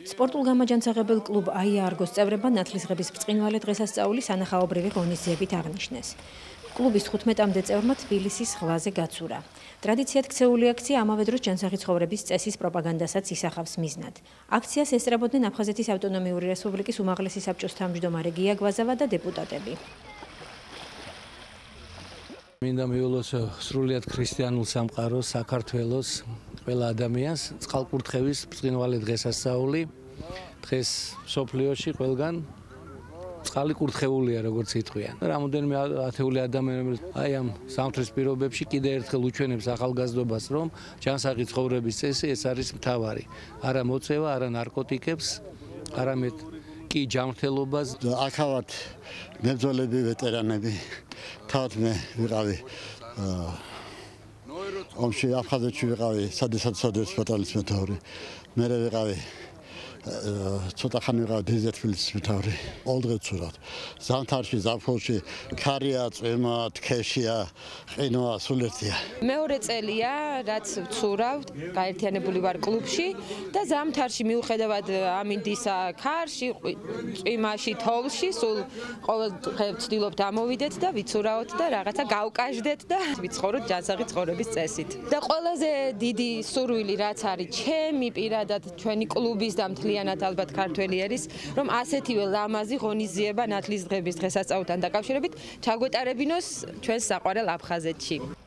სპორტულ გამაჯანცაღებელ კლუბ აიარგოს წევრებმა ნათლისღების ბრწყინვალე დღესასწაული სანახაობრივი ღონისძიებით აღნიშნეს. კლუბის 15-მდე წევრმა თბილისის ზღვაზე გაცურა. ტრადიციად ქცეული აქცია ამავე დროს ჯანსაღი ცხოვრების წესის პროპაგანდასაც ისახავს მიზნად. აქციას ესწრებოდნენ აფხაზეთის ავტონომიური რესპუბლიკის უმაღლესი საბჭოს თავმჯდომარე გია გვაზავა და დეპუტატები. მინდა მიულოს სრულიად ქრისტიანულ სამყაროს, საქართველოს ყველა ადამიანს წყალკურთხევის ბრწყინვალე დღესასწაული. დღეს სოფლიოში ყველგან წყალი კურთხეულია, როგორც იტყვიან. რამოდენიმე ათეული ადამიანები აი ამ სამთრის პირობებში კიდე ერთხელ უჩვენებს ახალგაზრდობას, რომ ჯანსაღი ცხოვრების წესი ეს არის მთავარი. არა მოწევა, არა ნარკოტიკებს, არამედ კი ჯანმრთელობას. აქავად მებრძოლები, ვეტერანები, თავად მე ვიყავი ომში აფხაზეთში ვიყავი, სადესაც ბატალიონის მეთაური. მე ვიყავი ცოტა ხანი ვიყავი დიზერტვილის მეთაური. ყოველდღე ვცურავ. ზამთარში, ზაფხულში, ქარია, წვიმა, თქეშია, ყინვა, სულ ერთია. მეორე წელია, რაც ვცურავ, გაერთიანებული ვარ კლუბში და ზამთარში მიუხედავად ამინდისა ქარში, წვიმაში, თოვლში, სულ ყოველ დღე ვცდილობ დამოვიდეთ და ვიცურავთ და რაღაცა გავკაჟდეთ და ვიცხოვროთ ჯანსაღი ცხოვრების წესით. და ყველაზე დიდი სურვილი რაც არის ჩემი პირადად ჩვენი კლუბის და მთლიანად ალბათ ქართველი ერის, რომ ასეთივე ლამაზი ღონისძიება ნათლისღების დღესასწაულთან დაკავშირებით ჩაგვეტარებინოს ჩვენს საყვარელ აფხაზეთში.